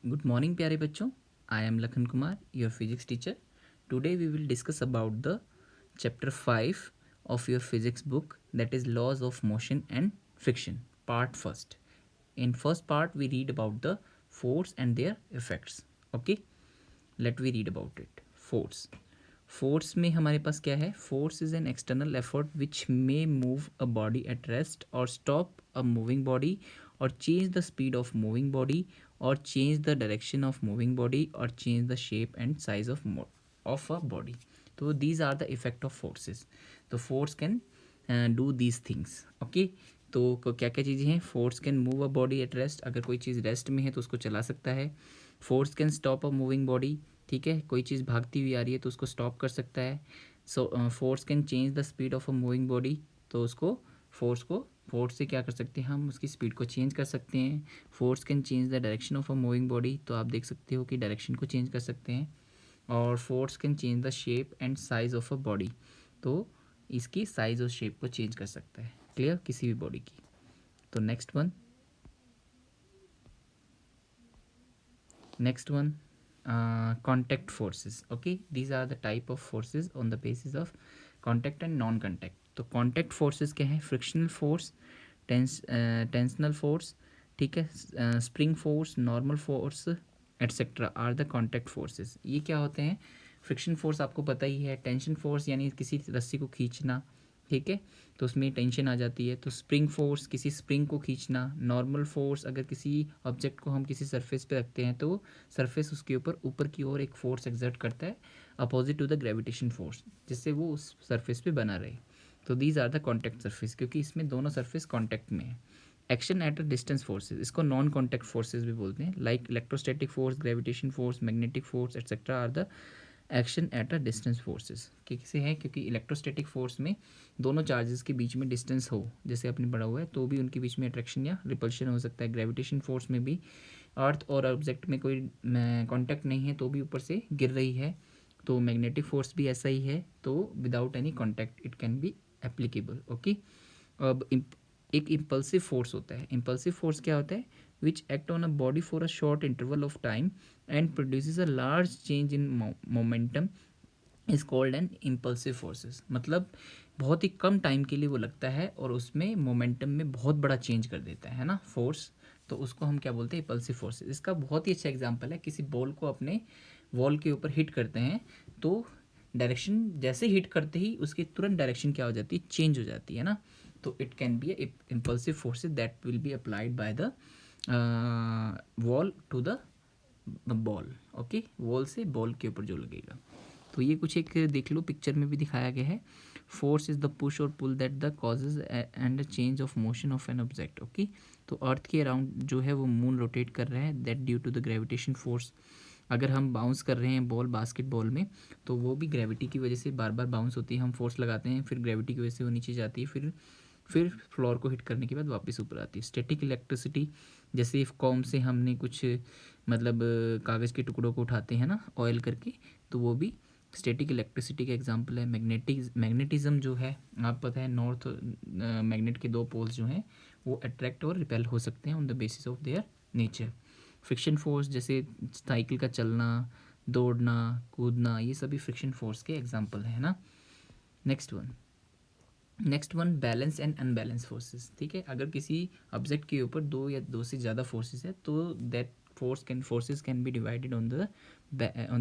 Good morning, प्यारे बच्चों. I am Lakhan Kumar, your physics teacher. Today we will discuss about the chapter 5 of your physics book, that is laws of motion and friction, part first. In first part we read about the force and their effects. Okay, let we read about it. Force में हमारे पास क्या है? Force is an external effort which may move a body at rest or stop a moving body or change the speed of moving body or change the direction of moving body or change the shape and size of a body. So these are the effect of forces. The force can do these things. Okay, तो क्या क्या चीज़ें हैं? Force can move a body at rest, अगर कोई चीज़ rest में है तो उसको चला सकता है. Force can stop a moving body, ठीक है, कोई चीज़ भागती हुई आ रही है तो उसको स्टॉप कर सकता है. So force can change the speed of a moving body, तो उसको फोर्स से क्या कर सकते हैं, हम उसकी स्पीड को चेंज कर सकते हैं. Force can change the direction of a moving body, तो आप देख सकते हो कि डायरेक्शन को चेंज कर सकते हैं. और force can change the shape and size of a body, तो इसकी साइज और शेप को चेंज कर सकता है. क्लियर, किसी भी बॉडी की. तो next one, contact forces. Okay, these are the type of forces on the basis of contact and non contact. तो contact forces क्या है? फ्रिक्शनल फोर्स, टेंशनल फोर्स, ठीक है, spring force, normal force etcetera are the contact forces. ये क्या होते हैं? Friction force आपको पता ही है. टेंशन फोर्स यानी किसी रस्सी को खींचना, ठीक है, तो उसमें टेंशन आ जाती है. तो स्प्रिंग फोर्स किसी स्प्रिंग को खींचना. नॉर्मल फोर्स अगर किसी ऑब्जेक्ट को हम किसी सरफेस पे रखते हैं तो सरफेस उसके ऊपर की ओर एक फोर्स एक्सर्ट करता है opposite to the gravitation force, जिससे वो उस सरफेस पे बना रहे. तो these are the contact surface, क्योंकि इसमें दोनों सरफेस कॉन्टैक्ट में है. Action at a distance forces, इसको नॉन कॉन्टैक्ट फोर्सेज भी बोलते हैं. Like electrostatic force, gravitation force, magnetic force etcetera are the action at a distance forces. कैसे है? क्योंकि इलेक्ट्रोस्टैटिक फोर्स में दोनों चार्जेस के बीच में डिस्टेंस हो, जैसे आपने पढ़ा हुआ है, तो भी उनके बीच में अट्रैक्शन या रिपल्शन हो सकता है. ग्रेविटेशन फोर्स में भी अर्थ और ऑब्जेक्ट में कोई कॉन्टैक्ट नहीं है तो भी ऊपर से गिर रही है. तो मैग्नेटिक फोर्स भी ऐसा ही है, तो without any contact it can be applicable. Okay, अब एक इम्पल्सिव फोर्स होता है. इम्पल्सिव फोर्स क्या होता है? Which act on a body for a short interval of time and produces a large change in momentum is called an impulsive forces. मतलब बहुत ही कम time के लिए वो लगता है और उसमें मोमेंटम में बहुत बड़ा चेंज कर देता है ना फोर्स, तो उसको हम क्या बोलते हैं? Impulsive forces. इसका बहुत ही अच्छा एग्जांपल है, किसी बॉल को अपने वॉल के ऊपर हिट करते हैं तो डायरेक्शन जैसे हिट करते ही उसकी तुरंत डायरेक्शन क्या हो जाती है? चेंज हो जाती है ना. तो it can be impulsive forces that will be applied by the wall to the ball. Okay, wall से बॉल के ऊपर जो लगेगा. तो ये कुछ एक देख लो, पिक्चर में भी दिखाया गया है. फोर्स इज द पुश और pull that the causes and change of motion of an object. Okay, तो अर्थ के अराउंड जो है वो मून रोटेट कर रहा है, that due to the gravitation force. अगर हम बाउंस कर रहे हैं बॉल बास्केटबॉल में, तो वो भी ग्रेविटी की वजह से बार बार बाउंस होती है. हम फोर्स लगाते हैं, फिर ग्रेविटी की वजह से वो नीचे जाती है, फिर फ्लोर को हिट करने के बाद वापस ऊपर आती है. स्टैटिक इलेक्ट्रिसिटी, जैसे कॉम से हमने कुछ मतलब कागज़ के टुकड़ों को उठाते हैं ना ऑयल करके, तो वो भी स्टैटिक इलेक्ट्रिसिटी का एग्जांपल है. मैग्नेटिज्म जो है, आप पता है नॉर्थ मैग्नेट के दो पोल्स जो हैं वो अट्रैक्ट और रिपेल हो सकते हैं on the basis of their nature. Friction force, जैसे साइकिल का चलना, दौड़ना, कूदना, ये सभी फ्रिक्शन फोर्स के एग्जांपल हैं ना. Next one balance and unbalance forces. ठीक है, अगर किसी ऑब्जेक्ट के ऊपर दो या दो से ज़्यादा फोर्सेस है तो that forces can be divided on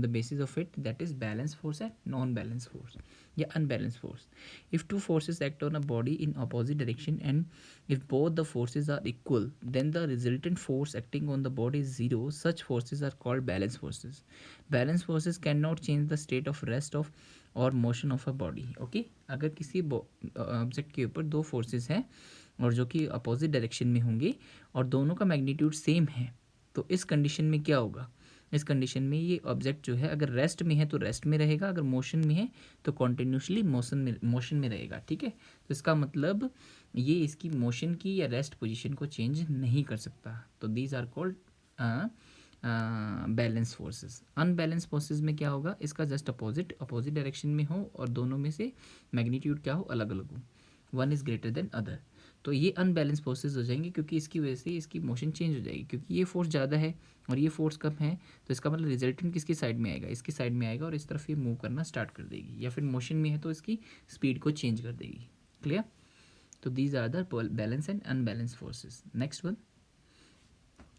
the basis of it, that is balance force and non balance force या unbalanced force. If two forces act on a body in opposite direction and if both the forces are equal, then the resultant force acting on the body is zero. Such forces are called balance forces. Balance forces cannot change the state of rest of और motion of a body. Okay, अगर किसी object के ऊपर दो forces हैं और जो कि अपोजिट डायरेक्शन में होंगे और दोनों का मैग्नीट्यूड सेम है, तो इस कंडीशन में क्या होगा? इस कंडीशन में ये ऑब्जेक्ट जो है अगर रेस्ट में है तो रेस्ट में रहेगा, अगर मोशन में है तो कॉन्टिन्यूसली मोशन में रहेगा. ठीक है, तो इसका मतलब ये इसकी मोशन की या रेस्ट पोजीशन को चेंज नहीं कर सकता. तो these are called balance forces. Unbalance forces में क्या होगा? इसका जस्ट अपोजिट डायरेक्शन में हो और दोनों में से मैग्नीट्यूड क्या हो? अलग अलग हो. One is greater than other. तो ये अनबैलेंस फोर्सेस हो जाएंगे, क्योंकि इसकी वजह से इसकी मोशन चेंज हो जाएगी, क्योंकि ये फोर्स ज़्यादा है और ये फोर्स कम है, तो इसका मतलब रिजल्टेंट किसकी साइड में आएगा, इसकी साइड में आएगा, और इस तरफ ये मूव करना स्टार्ट कर देगी, या फिर मोशन में है तो इसकी स्पीड को चेंज कर देगी। क्लियर? तो these are the balance and unbalance forces. Next one,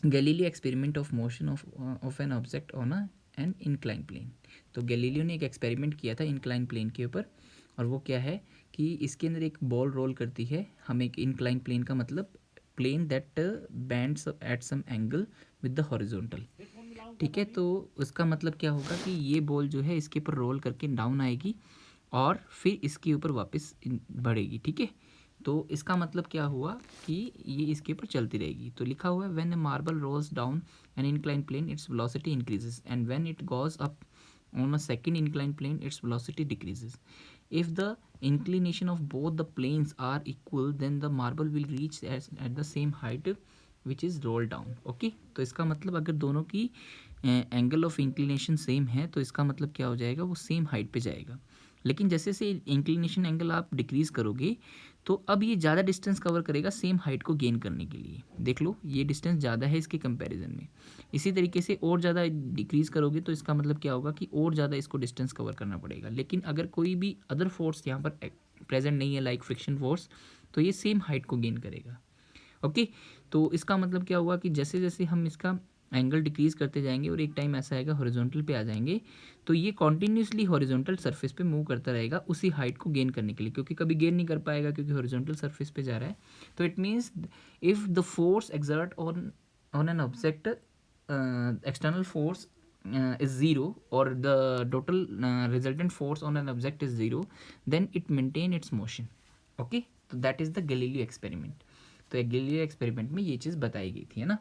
Galileo experiment of motion of an object on an incline plane. तो गैलीलियो ने एक एक्सपेरिमेंट किया था इंक्लाइन प्लेन के ऊपर, और वो क्या है कि इसके अंदर एक बॉल रोल करती है। हम एक इंक्लाइन प्लेन का मतलब plane that bends at some angle with the horizontal. ठीक है, तो उसका मतलब क्या होगा कि ये बॉल जो है इसके ऊपर रोल करके डाउन आएगी और फिर इसके ऊपर वापस बढ़ेगी। ठीक है, तो इसका मतलब क्या हुआ कि ये इसके ऊपर चलती रहेगी। तो लिखा हुआ है when a marble rolls down an incline plane its velocity increases and when it goes up on a second inclined plane its velocity decreases. If the inclination of both the planes are equal then the marble will reach at the same height which is rolled down. Okay, तो इसका मतलब अगर दोनों की angle of inclination same है तो इसका मतलब क्या हो जाएगा, वो सेम हाइट पे जाएगा। लेकिन जैसे से इंक्लिनेशन एंगल आप डिक्रीज करोगे तो अब ये ज़्यादा डिस्टेंस कवर करेगा सेम हाइट को गेन करने के लिए। देख लो ये डिस्टेंस ज़्यादा है इसके कंपैरिजन में। इसी तरीके से और ज़्यादा डिक्रीज करोगे तो इसका मतलब क्या होगा कि और ज़्यादा इसको डिस्टेंस कवर करना पड़ेगा। लेकिन अगर कोई भी अदर फोर्स यहाँ पर प्रेजेंट नहीं है लाइक फ्रिक्शन फोर्स, तो ये सेम हाइट को गेन करेगा। ओके, तो इसका मतलब क्या हुआ कि जैसे जैसे हम इसका एंगल डिक्रीज करते जाएंगे और एक टाइम ऐसा आएगा हॉरिजॉन्टल पे आ जाएंगे, तो ये कॉन्टिन्यूसली हॉरिजॉन्टल सरफेस पे मूव करता रहेगा उसी हाइट को गेन करने के लिए, क्योंकि कभी गेन नहीं कर पाएगा क्योंकि हॉरिजॉन्टल सरफेस पे जा रहा है। तो it means if the force exert on an object external force is 0 or the total resultant force on an object is 0, then it maintain its motion. Okay, तो that is the Galileo experiment. तो एक Galileo experiment में ये चीज़ बताई गई थी, है ना।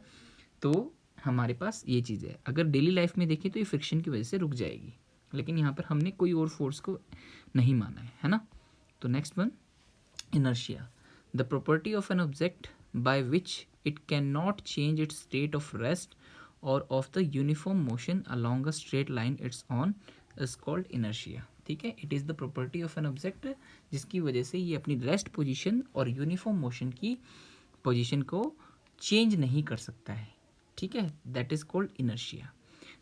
तो हमारे पास ये चीज़ है। अगर डेली लाइफ में देखें तो ये फ्रिक्शन की वजह से रुक जाएगी, लेकिन यहाँ पर हमने कोई और फोर्स को नहीं माना है ना। तो next one, inertia, the property of an object by which it can not change its state of rest और of the uniform motion along a straight line its own is called inertia. ठीक है, it is the property of an object जिसकी वजह से ये अपनी rest position और uniform motion की पोजीशन को चेंज नहीं कर सकता है। ठीक है, दैट इज कॉल्ड इनर्शिया।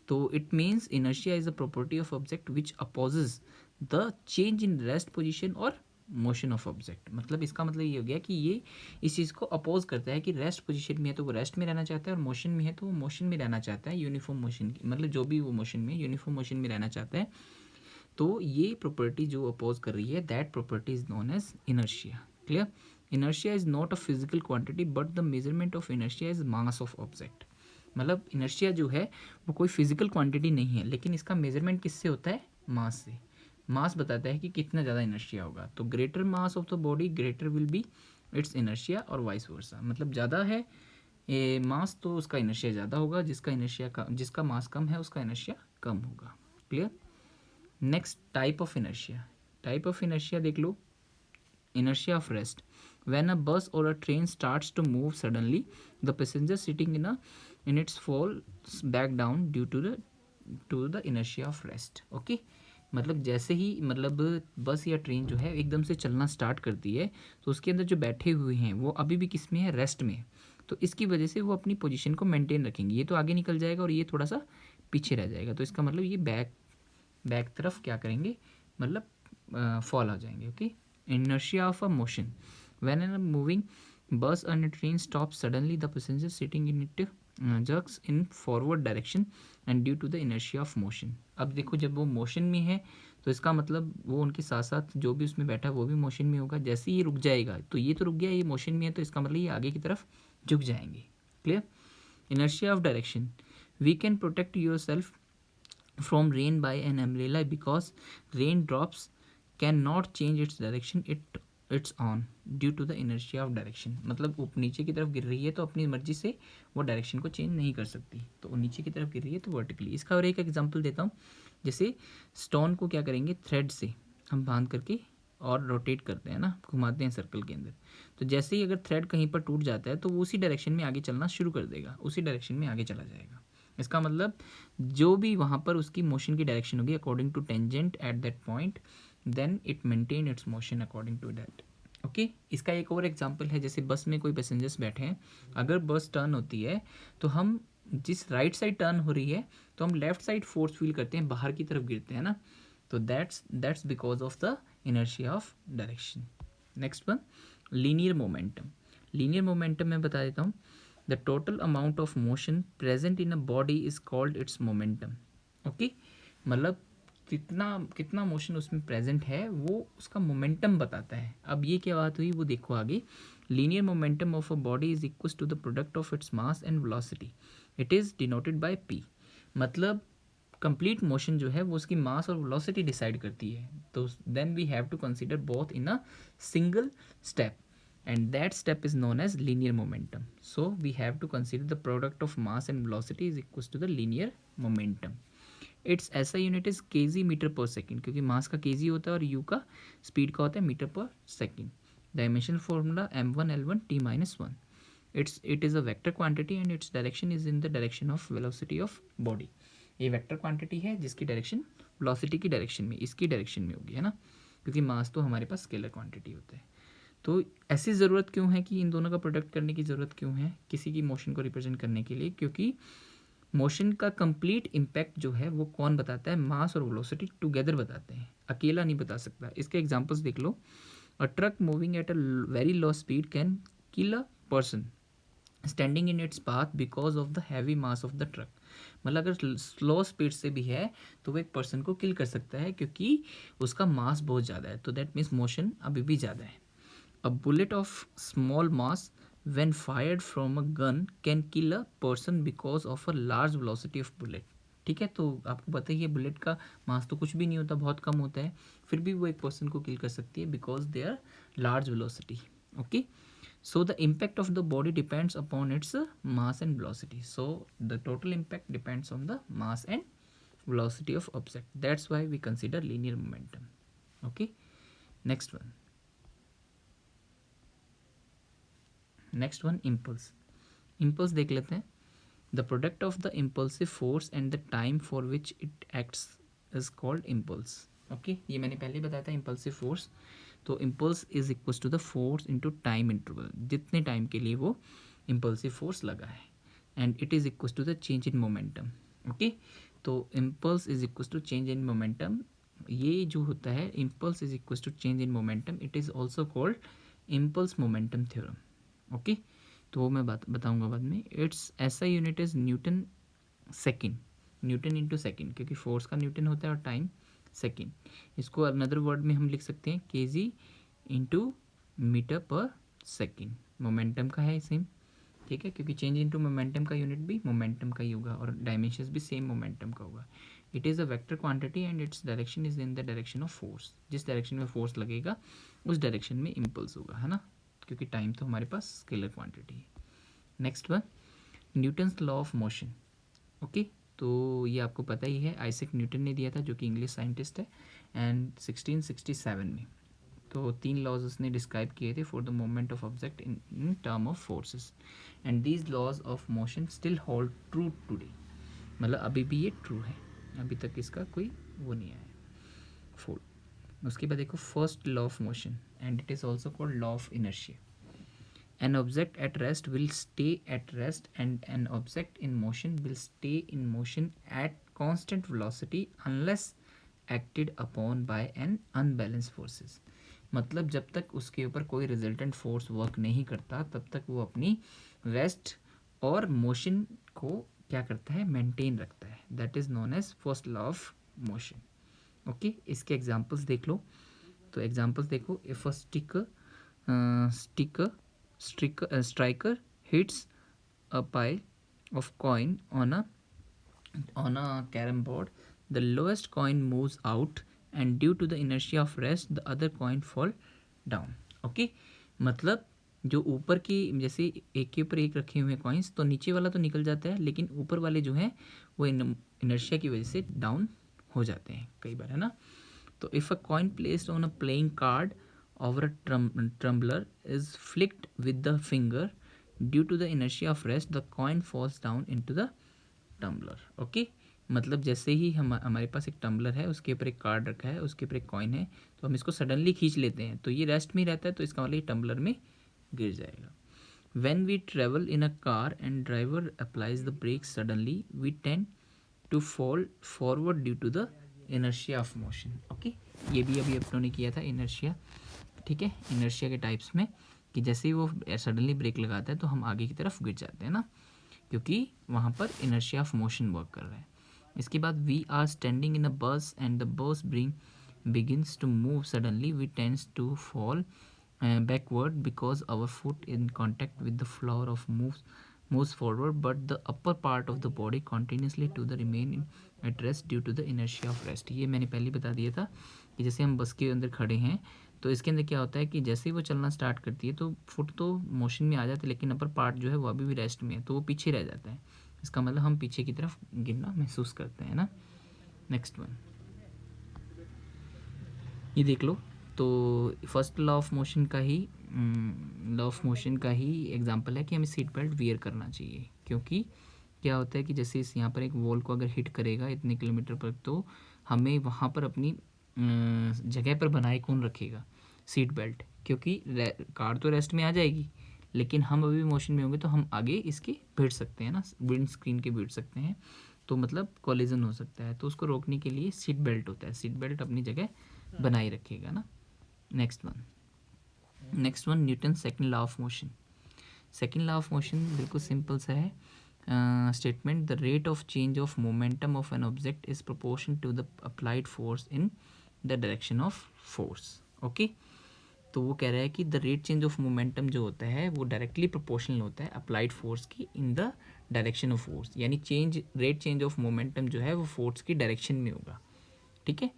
तो it means inertia is a property of object which opposes the change in rest position और मोशन ऑफ ऑब्जेक्ट। मतलब इसका मतलब ये हो गया कि ये इस चीज़ को अपोज करता है कि रेस्ट पोजीशन में है तो वो रेस्ट में रहना चाहता है, और मोशन में है तो वो मोशन में रहना चाहता है, यूनिफॉर्म मोशन की, मतलब जो भी वो मोशन में यूनिफॉर्म मोशन में रहना चाहता है। तो ये प्रॉपर्टी जो अपोज कर रही है, that property is known as inertia. Clear? Inertia is not a physical quantity but the measurement of inertia is mass of object. मतलब इनर्शिया जो है वो कोई फिजिकल क्वांटिटी नहीं है, लेकिन इसका मेजरमेंट किससे होता है, मास से। मास बताता है कि कितना ज़्यादा इनर्शिया होगा। तो greater mass of the body greater will be it's inertia और वाइस वर्सा। मतलब ज़्यादा है मास तो उसका इनर्शिया ज़्यादा होगा, जिसका मास कम है उसका इनर्शिया कम होगा। Clear? Next, type of inertia. Type of inertia देख लो, inertia of rest, when a bus or a train starts to move suddenly the passenger sitting in its falls back down due to the inertia of rest. Okay, मतलब जैसे ही मतलब बस या train जो है एकदम से चलना स्टार्ट करती है तो उसके अंदर जो बैठे हुए हैं वो अभी भी किस में है, रेस्ट में। तो इसकी वजह से वो अपनी पोजीशन को मेंटेन रखेंगे। ये तो आगे निकल जाएगा और ये थोड़ा सा पीछे रह जाएगा, तो इसका मतलब ये बैक तरफ क्या करेंगे, मतलब फॉल आ जाएंगे। Okay, inertia of a motion, when a moving bus and a train stops suddenly the passenger sitting in it jerks in forward direction and due to the inertia of motion. अब देखो जब वो motion में है तो इसका मतलब वो उनके साथ साथ जो भी उसमें बैठा है वो भी मोशन में होगा। जैसे ही ये रुक जाएगा तो ये तो रुक गया, ये मोशन में है तो इसका मतलब ये आगे की तरफ झुक जाएंगे। Clear? inertia of direction, we can protect yourself from rain by an umbrella because rain drops cannot change its direction it's on due to the inertia of direction. मतलब वो नीचे की तरफ गिर रही है तो अपनी मर्जी से वो डायरेक्शन को चेंज नहीं कर सकती, तो वो नीचे की तरफ गिर रही है तो वर्टिकली। इसका और एक एग्जांपल देता हूँ, जैसे स्टोन को क्या करेंगे, थ्रेड से हम बांध करके और रोटेट करते हैं ना, घुमाते हैं सर्कल के अंदर। तो जैसे ही अगर थ्रेड कहीं पर टूट जाता है तो वो उसी डायरेक्शन में आगे चलना शुरू कर देगा, उसी डायरेक्शन में आगे चला जाएगा। इसका मतलब जो भी वहाँ पर उसकी मोशन की डायरेक्शन होगी according to tangent at that point, then it maintain its motion according to that. Okay इसका एक और एग्जांपल है, जैसे बस में कोई पैसेंजर्स बैठे हैं, अगर बस टर्न होती है तो हम जिस राइट साइड टर्न हो रही है तो हम लेफ्ट साइड फोर्स फील करते हैं, बाहर की तरफ गिरते हैं ना, तो that's because of the inertia of direction. Next one, linear momentum. Linear momentum मैं बता देता हूँ, the total amount of motion present in a body is called its momentum. Okay मतलब कितना कितना मोशन उसमें प्रेजेंट है वो उसका मोमेंटम बताता है। अब ये क्या बात हुई वो देखो आगे, linear momentum of a body is equal to the product of its mass and velocity, it is denoted by P. मतलब कंप्लीट मोशन जो है वो उसकी मास और वेलोसिटी डिसाइड करती है, तो then we have to consider both in a single step and that step is known as linear momentum. So we have to consider the product of mass and velocity is equals to the linear momentum. It's ऐसा unit is KG metre per second, क्योंकि मास का KG होता है और you का speed का होता है metre per second. Dimensional formula m1l1t-1। It is a vector quantity and its direction is in the direction of velocity of body. ये वेक्टर क्वांटिटी है जिसकी डायरेक्शन वेलोसिटी की डायरेक्शन में, इसकी डायरेक्शन में होगी, है ना, क्योंकि मास तो हमारे पास स्केलर क्वांटिटी होता है। तो ऐसी ज़रूरत क्यों है कि इन दोनों का प्रोडक्ट करने की ज़रूरत क्यों है किसी की मोशन को रिप्रेजेंट करने के लिए, क्योंकि मोशन का कंप्लीट इम्पैक्ट जो है वो कौन बताता है, मास और वेलोसिटी टुगेदर बताते हैं, अकेला नहीं बता सकता। इसके एग्जांपल्स देख लो, a truck moving at a very low speed can kill a person standing in its path because of the heavy mass of the truck. मतलब अगर स्लो स्पीड से भी है तो वो एक पर्सन को किल कर सकता है क्योंकि उसका मास बहुत ज़्यादा है, तो दैट मीन्स मोशन अभी भी ज़्यादा है। A bullet of small mass when fired from a gun can kill a person because of a large velocity of bullet। ठीक है, तो आपको पता ही है बुलेट का मास तो कुछ भी नहीं होता, बहुत कम होता है, फिर भी वो एक पर्सन को किल कर सकती है because they are large velocity. Okay, so the impact of the body depends upon its mass and velocity, so the total impact depends on the mass and velocity of object, that's why we consider linear momentum। okay, next one, next one impulse. Impulse देख लेते हैं, the product of the impulsive force and the time for which it acts is called impulse. Okay, ये मैंने पहले ही बताया था impulsive force, तो impulse is equal to the force into time interval, जितने टाइम के लिए वो इम्पल्सिव फोर्स लगा है, and it is equal to the change in momentum. Okay, तो impulse is equal to change in momentum, ये जो होता है impulse is equal to change in momentum, it is also called impulse momentum theorem. Okay, तो वो मैं बताऊंगा बाद में। इट्स ऐसा unit is newton second, newton into second, क्योंकि फोर्स का न्यूटन होता है और टाइम सेकेंड। इसको अनदर वर्ड में हम लिख सकते हैं K G into metre per second, momentum का है सेम, ठीक है, क्योंकि चेंज इनटू मोमेंटम का यूनिट भी मोमेंटम का ही होगा और डायमेंशंस भी सेम मोमेंटम का होगा। It is a vector quantity and its direction is in the direction of force, जिस डायरेक्शन में फोर्स लगेगा उस डायरेक्शन में इम्पल्स होगा, है ना, क्योंकि टाइम तो हमारे पास स्केलर क्वांटिटी है। Next one, Newton's law of motion. Okay, तो ये आपको पता ही है, आइजैक न्यूटन ने दिया था जो कि इंग्लिश साइंटिस्ट है, एंड 1667 में। तो 3 लॉज उसने डिस्क्राइब किए थे for the movement of object in term of forces, and these laws of motion still hold true today. मतलब अभी भी ये ट्रू है, अभी तक इसका कोई वो नहीं आया फोर। उसके बाद देखो first law of motion, and it is also called law of inertia. An object at rest will stay at rest and an object in motion will stay in motion at constant velocity unless acted upon by an unbalanced forces। मतलब जब तक उसके ऊपर कोई resultant force work नहीं करता तब तक वो अपनी रेस्ट और मोशन को क्या करता है, मेंटेन रखता है, that is known as first law of motion. Okay, इसके एग्जांपल्स देख लो, तो एग्जांपल्स देखो, if a striker hits a pile of coin on a carom board, the lowest coin moves out and due to the inertia of rest the other coin fall down। Okay, मतलब जो ऊपर की जैसे एक के ऊपर एक रखे हुए कॉइन्स, तो नीचे वाला तो निकल जाता है लेकिन ऊपर वाले जो हैं वो इनर्शिया की वजह से डाउन हो जाते हैं कई बार, है ना। तो if a coin placed on a playing card over a tumbler is flicked with the finger due to the inertia of rest, the coin falls down into the tumbler. Okay, मतलब जैसे ही हमारे पास एक टम्बलर है, उसके ऊपर एक card रखा है, उसके ऊपर एक कॉइन है, तो हम इसको सडनली खींच लेते हैं तो ये रेस्ट में ही रहता है, तो इसका मतलब ये टम्बलर में गिर जाएगा। When we travel in a car and driver applies the brakes suddenly, we tend to fall forward due to the inertia of motion. Okay, ये भी अभी अपनों ने किया था inertia, ठीक है, inertia के टाइप्स में कि जैसे ही वो सडनली ब्रेक लगाता है तो हम आगे की तरफ गिर जाते हैं ना, क्योंकि वहाँ पर inertia of motion वर्क कर रहा है। इसके बाद we are standing in a bus and the bus begins to move suddenly, we tends to fall backward because our foot in contact with the floor of moves forward, but the upper part of the body continuously to the remain at rest due to the inertia of rest। ये मैंने पहले बता दिया था कि जैसे हम बस के अंदर खड़े हैं तो इसके अंदर क्या होता है कि जैसे ही वो चलना स्टार्ट करती है तो फुट तो मोशन में आ जाता है, लेकिन अपर पार्ट जो है वो अभी भी रेस्ट में है, तो वो पीछे रह जाता है। इसका मतलब हम पीछे की तरफ गिरना महसूस करते हैं ना। नेक्स्ट वन ये देख लो, तो फर्स्ट लॉ ऑफ मोशन का ही एग्जांपल है कि हमें सीट बेल्ट वियर करना चाहिए, क्योंकि क्या होता है कि जैसे इस यहाँ पर एक वॉल को अगर हिट करेगा इतने किलोमीटर पर, तो हमें वहाँ पर अपनी जगह पर बनाए कौन रखेगा, सीट बेल्ट, क्योंकि कार तो रेस्ट में आ जाएगी लेकिन हम अभी मोशन में होंगे तो हम आगे इसके भिड़ सकते हैं ना, विंड स्क्रीन के भिड़ सकते हैं, तो मतलब कॉलिजन हो सकता है, तो उसको रोकने के लिए सीट बेल्ट होता है, सीट बेल्ट अपनी जगह बनाए रखेगा ना। Next one Newton second law of motion. Second law of motion बिल्कुल सिंपल सा है statement, the rate of change of momentum of an object is proportion to the applied force in the direction of force. Okay, तो वो कह रहा है कि the rate change of momentum जो होता है वो डायरेक्टली प्रोपोर्शनल होता है अप्लाइड फोर्स की इन द डायरेक्शन ऑफ फोर्स, यानी रेट चेंज ऑफ मोमेंटम जो है वो फोर्स की डायरेक्शन में होगा, ठीक है,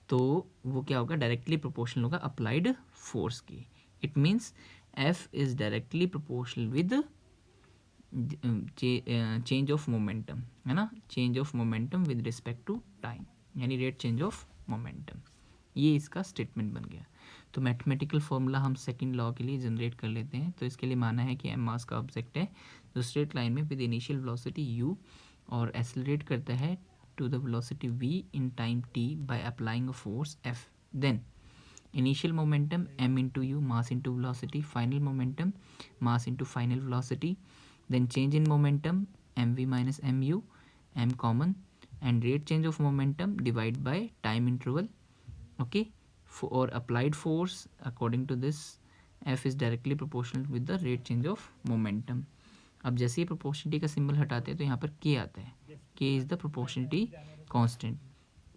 तो वो क्या होगा, डायरेक्टली प्रोपोर्शनल होगा अप्लाइड फोर्स की। It means F is directly proportional with change of momentum, है ना, change of momentum with respect to time, यानी रेट चेंज ऑफ मोमेंटम, ये इसका स्टेटमेंट बन गया। तो मैथमेटिकल फॉर्मूला हम सेकंड लॉ के लिए जनरेट कर लेते हैं। तो इसके लिए माना है कि एम मास का ऑब्जेक्ट है जो स्ट्रेट लाइन में विद इनिशियल वेलोसिटी u और एक्सेलरेट करता है to the velocity v in time t by applying a force f. Then initial momentum m into u, mass into velocity, final momentum mass into final velocity, then change in momentum mv minus mu, m common, and rate change of momentum divided by time interval. Okay, for applied force according to this f is directly proportional with the rate change of momentum. अब जैसे ही proportionality का symbol हटाते हैं तो यहाँ पर के आता है, के is the proportionality constant,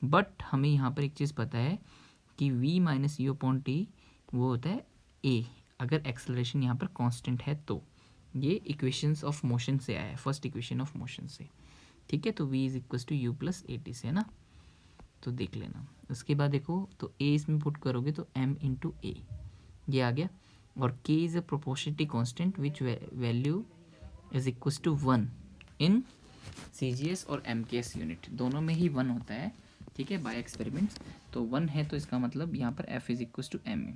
but हमें यहाँ पर एक चीज़ पता है कि v minus you upon T वो होता है a, अगर एक्सेलरेशन यहाँ पर कांस्टेंट है तो। ये इक्वेशंस ऑफ मोशन से आया है, फर्स्ट इक्वेशन ऑफ मोशन से, ठीक है, तो v is equal to U plus A T से, है ना, तो देख लेना। उसके बाद देखो तो a इसमें पुट करोगे तो m इंटू ए ये आ गया, और k is a proportionality constant which value is equal to 1 in CGS और MKS यूनिट, दोनों में ही 1 होता है, ठीक है, बाय एक्सपेरिमेंट्स, तो 1 है तो इसका मतलब यहाँ पर F is equal to M A,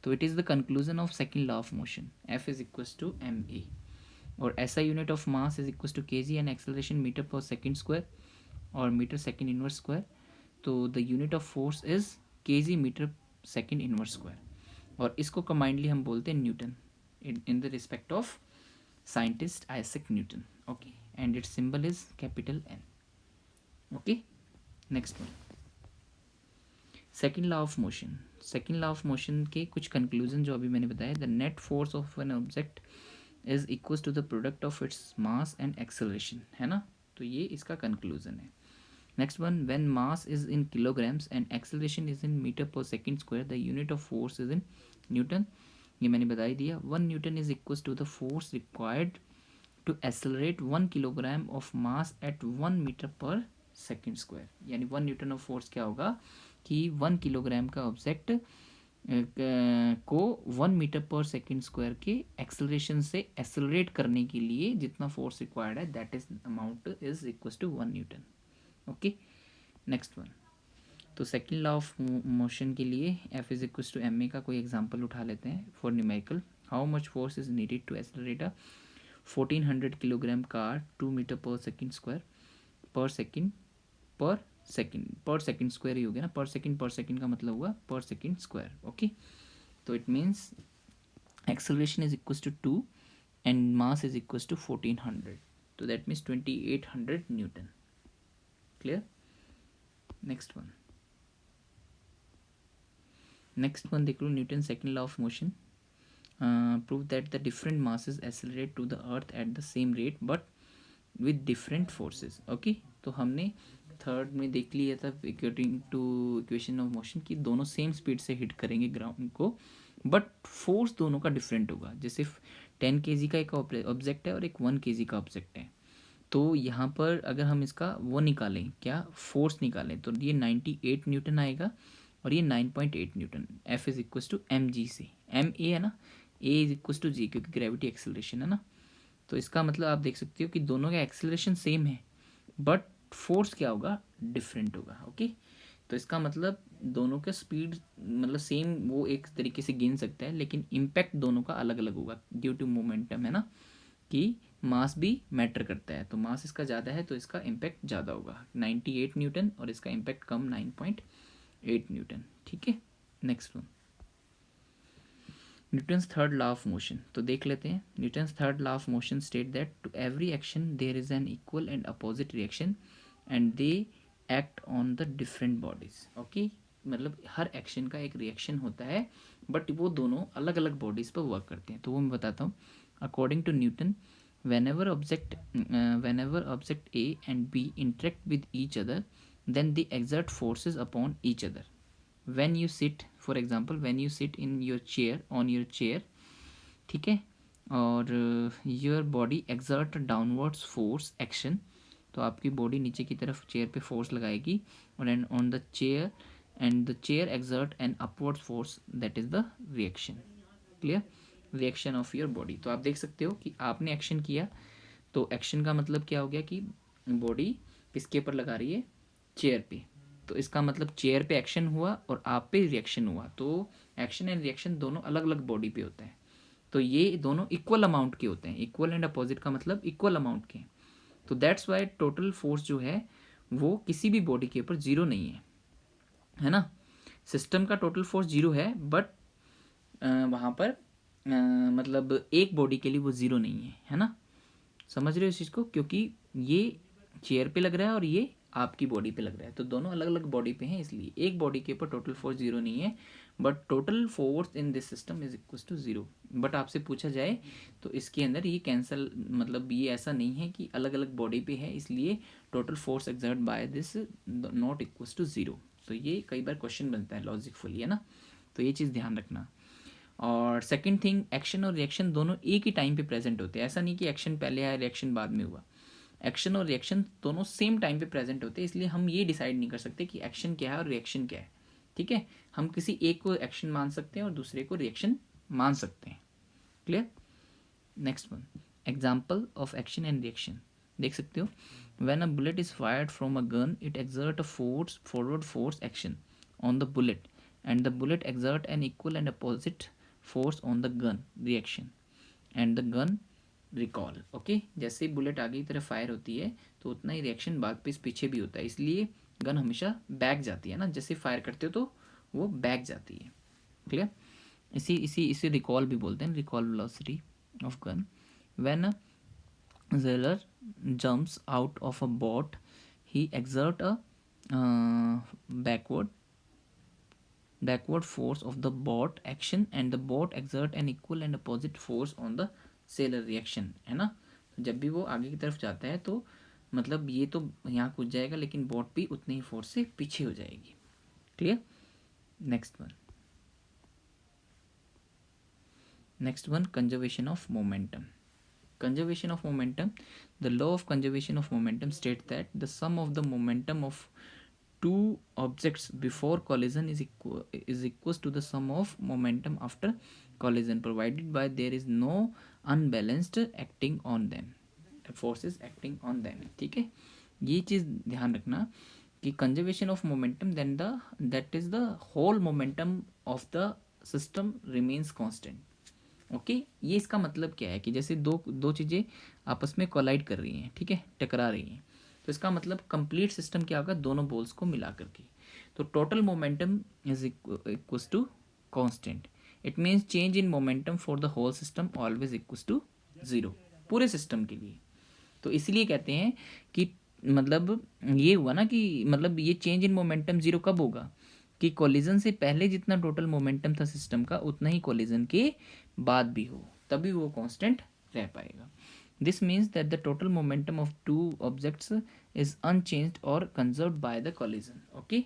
तो it is the conclusion of second law of motion, F is equal to M A, और ऐसा unit of mass is equal to kg and acceleration meter per second square और meter second inverse square, तो the unit of force is kg meter second inverse square, और इसको commonly हम बोलते हैं Newton in the respect of scientist Isaac Newton. Okay, and its symbol is capital N. Okay, next one, second law of motion. second law of motion के कुछ conclusion जो अभी मैंने बताया, the net force of an object is equals to the product of its mass and acceleration, है ना, तो ये इसका conclusion है। next one, when mass is in kilograms and acceleration is in meter per second square, the unit of force is in Newton, ये मैंने बता ही दिया। 1 newton is equal to the force required to accelerate 1 kilogram of mass at 1 metre per second square, यानी 1 Newton of force क्या होगा कि 1 kilogram का ऑब्जेक्ट को 1 मीटर पर सेकेंड स्क्वायर के एक्सेलरेशन से एक्सेलरेट करने के लिए जितना फोर्स रिक्वायर्ड है that is amount is equal to 1 newton. Okay, next one, तो सेकेंड लॉ ऑफ मोशन के लिए F is equal to M A का कोई एग्जांपल उठा लेते हैं for numerical. How much force is needed to accelerate a 1400 kilogram car 2 metre per second square. Per second square ही हो गया ना, पर सेकेंड का मतलब हुआ पर सेकेंड स्क्वायर. ओके, तो it means acceleration is equals to 2 and mass is equals to 1400, so that means 2800 Newton. Clear? Next one देख लो, Newton second law of motion. Prove that the different masses accelerate to the earth at the same rate but with different forces. Okay, तो हमने third में देख लिया था according to equation of motion कि दोनों सेम स्पीड से hit करेंगे ग्राउंड को, बट फोर्स दोनों का डिफरेंट होगा. जैसे 10 kg का एक ऑब्जेक्ट है और एक 1 kg का ऑब्जेक्ट है, तो यहाँ पर अगर हम इसका वो निकालें, क्या फोर्स निकालें, तो ये 98 न्यूटन आएगा और ये 9.8 newton. F is equal to M G से, एम ए है ना, A is equal to G, क्योंकि ग्रेविटी एक्सेलरेशन है ना. तो इसका मतलब आप देख सकते हो कि दोनों का एक्सेलरेशन सेम है बट फोर्स क्या होगा, डिफरेंट होगा. ओके, तो इसका मतलब दोनों का स्पीड मतलब सेम, वो एक तरीके से गिन सकता है, लेकिन इम्पैक्ट दोनों का अलग अलग होगा ड्यू टू मोमेंटम, है ना, कि मास भी मैटर करता है. तो मास इसका ज़्यादा है तो इसका इम्पैक्ट ज़्यादा होगा, 98 न्यूटन, और इसका इम्पैक्ट कम 9.8 न्यूटन. ठीक है, next one, Newton's third law of motion. तो देख लेते हैं. Newton's third law of motion state that to every action there is an equal and opposite reaction and they act on the different bodies. Okay, मतलब हर action का एक reaction होता है बट वो दोनों अलग अलग बॉडीज पर वर्क करते हैं. तो वो मैं बताता हूँ. According to Newton, whenever object A and B interact with each other, then they exert forces upon each other. When you sit, for example, when you sit in your chair, on your chair, ठीक है, और your body exert downwards force action, तो आपकी body नीचे की तरफ chair पे force लगाएगी, और and on the chair and the chair exert an upward force, that is the reaction. Clear? Reaction of your body. तो आप देख सकते हो कि आपने एक्शन किया, तो एक्शन का मतलब क्या हो गया कि बॉडी किसके ऊपर लगा रही है, चेयर पे. तो इसका मतलब चेयर पे एक्शन हुआ और आप पे रिएक्शन हुआ. तो एक्शन एंड रिएक्शन दोनों अलग अलग बॉडी पे होते हैं. तो ये दोनों इक्वल अमाउंट के होते हैं. इक्वल एंड अपोजिट का मतलब इक्वल अमाउंट के. तो दैट्स वाई टोटल फोर्स जो है वो किसी भी बॉडी के ऊपर जीरो नहीं है ना. सिस्टम का टोटल फोर्स जीरो है बट वहाँ पर मतलब एक बॉडी के लिए वो ज़ीरो नहीं है ना. समझ रहे हो इस चीज़ को, क्योंकि ये चेयर पे लग रहा है और ये आपकी बॉडी पे लग रहा है, तो दोनों अलग अलग बॉडी पे हैं, इसलिए एक बॉडी के ऊपर टोटल फोर्स जीरो नहीं है, but total force in this system is equal to zero. But आपसे पूछा जाए तो इसके अंदर ये कैंसल, मतलब ये ऐसा नहीं है कि अलग अलग बॉडी पे है इसलिए total force exert by this not equal to zero. तो ये कई बार क्वेश्चन बनता है लॉजिकफुली, है ना, तो ये चीज़ ध्यान रखना. और सेकंड थिंग, एक्शन और रिएक्शन दोनों एक ही टाइम पे प्रेजेंट होते हैं. ऐसा नहीं कि एक्शन पहले आया रिएक्शन बाद में हुआ. एक्शन और रिएक्शन दोनों सेम टाइम पे प्रेजेंट होते हैं, इसलिए हम ये डिसाइड नहीं कर सकते कि एक्शन क्या है और रिएक्शन क्या है. ठीक है, हम किसी एक को एक्शन मान सकते हैं और दूसरे को रिएक्शन मान सकते हैं. Clear? Next one, example of action and reaction. देख सकते हो, when a bullet is fired from a gun it exert a force, forward force action on the bullet and the bullet exert an equal and opposite force on the gun reaction and the gun recoil. Okay, जैसे bullet आगे की तरफ fire होती है तो उतना ही reaction बाद पे पीछे भी होता है, इसलिए गन हमेशा बैक जाती है ना. जैसे फायर करते हो तो वो बैक जाती है. क्लियर? इसी रिकॉल भी बोलते हैं, recall velocity of gun. When a sailor jumps out of a boat he exert a backward force of the boat action and the boat exert an equal and opposite force on the sailor reaction, है ना. तो जब भी वो आगे की तरफ जाता है तो मतलब ये तो यहाँ कूद जाएगा लेकिन बोट भी उतने ही फोर्स से पीछे हो जाएगी. Clear? Next one, conservation of momentum. Conservation of momentum. The law of conservation of momentum states that the sum of the momentum of two objects before collision is equals to the sum of momentum after collision, provided by there is no unbalanced acting on them, forces acting on them. ठीक है, ये चीज़ ध्यान रखना कि conservation of momentum, then that is the whole momentum of the system remains constant. Okay, ये इसका मतलब क्या है कि जैसे दो चीज़ें आपस में कोलाइड कर रही हैं, ठीक है, टकरा रही हैं, तो इसका मतलब कंप्लीट सिस्टम क्या होगा, दोनों बोल्स को मिला करके। तो total momentum is equals to constant, it means change in momentum for the whole system always equals to zero, पूरे सिस्टम के लिए। तो इसलिए कहते हैं कि मतलब ये हुआ ना कि मतलब ये चेंज इन मोमेंटम ज़ीरो कब होगा, कि कोलिजन से पहले जितना टोटल मोमेंटम था सिस्टम का उतना ही कोलिजन के बाद भी हो, तभी वो कांस्टेंट रह पाएगा। This means that the total momentum of two objects is unchanged और conserved by the collision. Okay,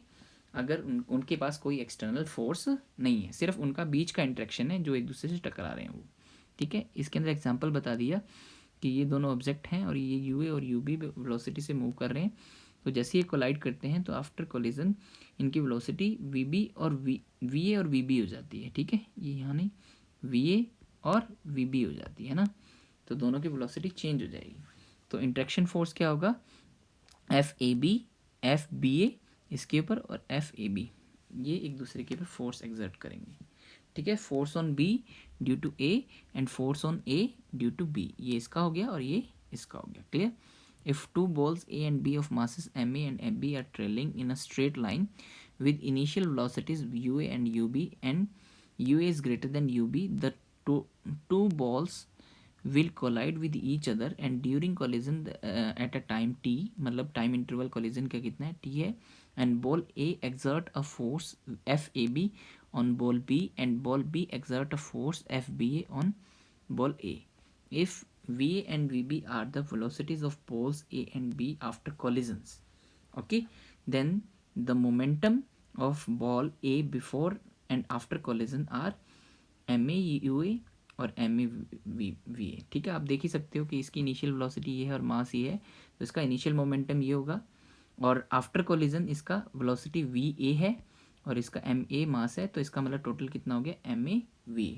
अगर उनके पास कोई एक्सटर्नल फोर्स नहीं है, सिर्फ उनका बीच का इंटरेक्शन है जो एक दूसरे से टकरा रहे हैं वो। ठीक है, इसके अंदर एग्जांपल बता दिया कि ये दोनों ऑब्जेक्ट हैं और ये यू ए और यू बी वेलोसिटी से मूव कर रहे हैं। तो जैसे ये कोलाइड करते हैं तो आफ्टर कोलिजन इनकी वेलोसिटी वी बी और वी ए और वी बी हो जाती है। ठीक है, ये यहाँ नहीं, वी ए और वी बी हो जाती है ना, तो दोनों की वेलोसिटी चेंज हो जाएगी। तो इंट्रैक्शन फोर्स क्या होगा, एफ बी ए इसके ऊपर और एफ ए बी, ये एक दूसरे के ऊपर फोर्स एक्सर्ट करेंगे। ठीक है, force on B due to A and force on A due to B, ये इसका हो गया और ये इसका हो गया। Clear. If two balls A and B of masses ma and fb are trailing in a straight line with initial velocities ua and ub and ua is greater than ub, the two balls will collide with each other and during collision at a time t, मतलब time interval collision का कितना है, t है, and ball A exert a force FAB on ball B and ball B exert a force FBA on ball A. If VA and VB are the velocities of balls A and B after collisions, okay, then the momentum of ball A before and after collision are MA UA और MA VA। ठीक है, आप देख ही सकते हो कि इसकी initial velocity ये है और मास ये है, तो इसका इनिशियल मोमेंटम ये होगा, और आफ्टर कोलिजन इसका वेलोसिटी VA है और इसका MA मास है, तो इसका मतलब टोटल कितना हो गया MA VA।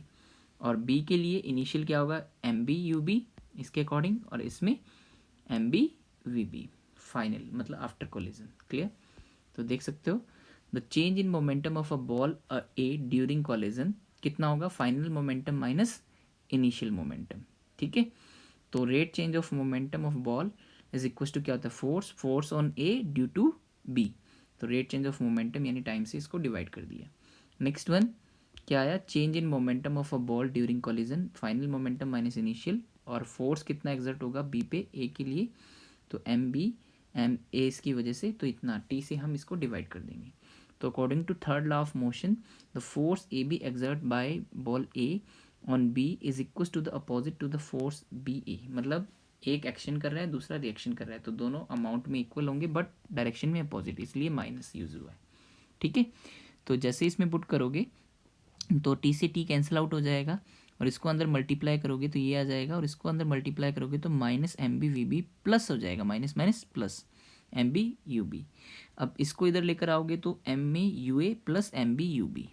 और B के लिए इनिशियल क्या होगा MB UB इसके अकॉर्डिंग, और इसमें MB VB फाइनल, मतलब आफ्टर कोलिजन। क्लियर। तो देख सकते हो the change in momentum of a ball A during collision कितना होगा, final momentum minus initial momentum. ठीक है, तो rate change of momentum of ball is equal to क्या होता है, force on A due to B. तो रेट चेंज ऑफ मोमेंटम यानी टाइम से इसको डिवाइड कर दिया। नेक्स्ट वन क्या आया, change in momentum of a ball during collision, final momentum minus initial, और फोर्स कितना एग्जर्ट होगा बी पे ए के लिए, तो एम बी एम ए इसकी वजह से, तो इतना टी से हम इसको डिवाइड कर देंगे। तो according to third law of motion the force A B exert by ball A on B is equal to the opposite to the force B A, मतलब एक एक्शन कर रहा है दूसरा रिएक्शन कर रहा है, तो दोनों अमाउंट में इक्वल होंगे बट डायरेक्शन में अपोजिट, इसलिए माइनस यूज हुआ है। ठीक है, तो जैसे इसमें पुट करोगे तो टी से टी कैंसिल आउट हो जाएगा, और इसको अंदर मल्टीप्लाई करोगे तो ये आ जाएगा, और इसको अंदर मल्टीप्लाई करोगे तो minus M B V B plus हो जाएगा, minus minus plus M B U B. अब इसको इधर लेकर आओगे तो M A U A plus M B U B,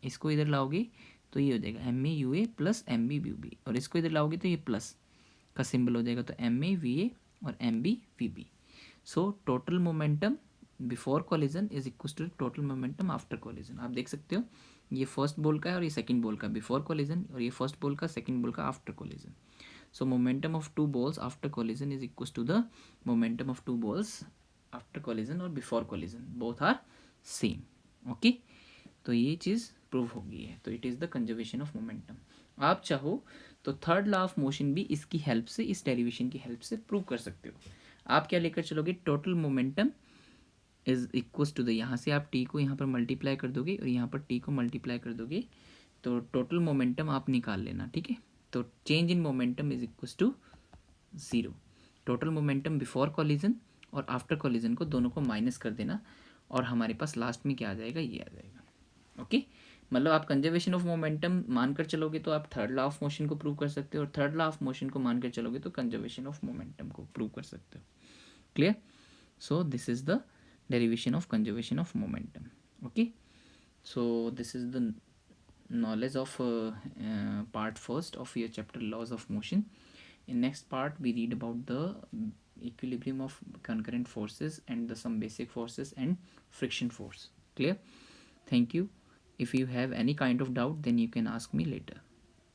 इसको इधर लाओगे तो ये हो जाएगा M A U A plus M B U B, और इसको इधर लाओगे तो ये प्लस का सिंबल हो जाएगा, तो एम ए वी ए और M B V B. So total momentum before collision is equal to total momentum after collision. आप देख सकते हो ये फर्स्ट बॉल का है और ये सेकंड बॉल का बिफोर कोलिजन, और ये फर्स्ट बॉल का सेकंड बॉल का after collision. So momentum of two balls after collision is equal to the momentum of two balls after collision और before collision, both are same. Okay, तो ये चीज़ prove हो गई है, तो it is the conservation of momentum. आप चाहो तो थर्ड लॉ ऑफ मोशन भी इसकी हेल्प से, इस डेरिवेशन की हेल्प से प्रूव कर सकते हो। आप क्या लेकर चलोगे, total momentum is equal to the, यहाँ से आप टी को यहाँ पर मल्टीप्लाई कर दोगे और यहाँ पर टी को मल्टीप्लाई कर दोगे, तो टोटल मोमेंटम आप निकाल लेना। ठीक है, तो change in momentum is equal to zero, total momentum before collision और आफ्टर कोलिजन को दोनों को माइनस कर देना, और हमारे पास लास्ट में क्या आ जाएगा, ये आ जाएगा। ओके, मतलब आप कंजर्वेशन ऑफ मोमेंटम मानकर चलोगे तो आप थर्ड लॉ ऑफ मोशन को प्रूव कर सकते हो, और थर्ड लॉ ऑफ मोशन को मानकर चलोगे तो कंजर्वेशन ऑफ मोमेंटम को प्रूव कर सकते हो। Clear. So this is the derivation of conservation of momentum. Okay, so this is the knowledge of part first of your chapter laws of motion. In next part we read about the equilibrium of concurrent forces and some basic forces and friction force. Clear. Thank you. If you have any kind of doubt then you can ask me later.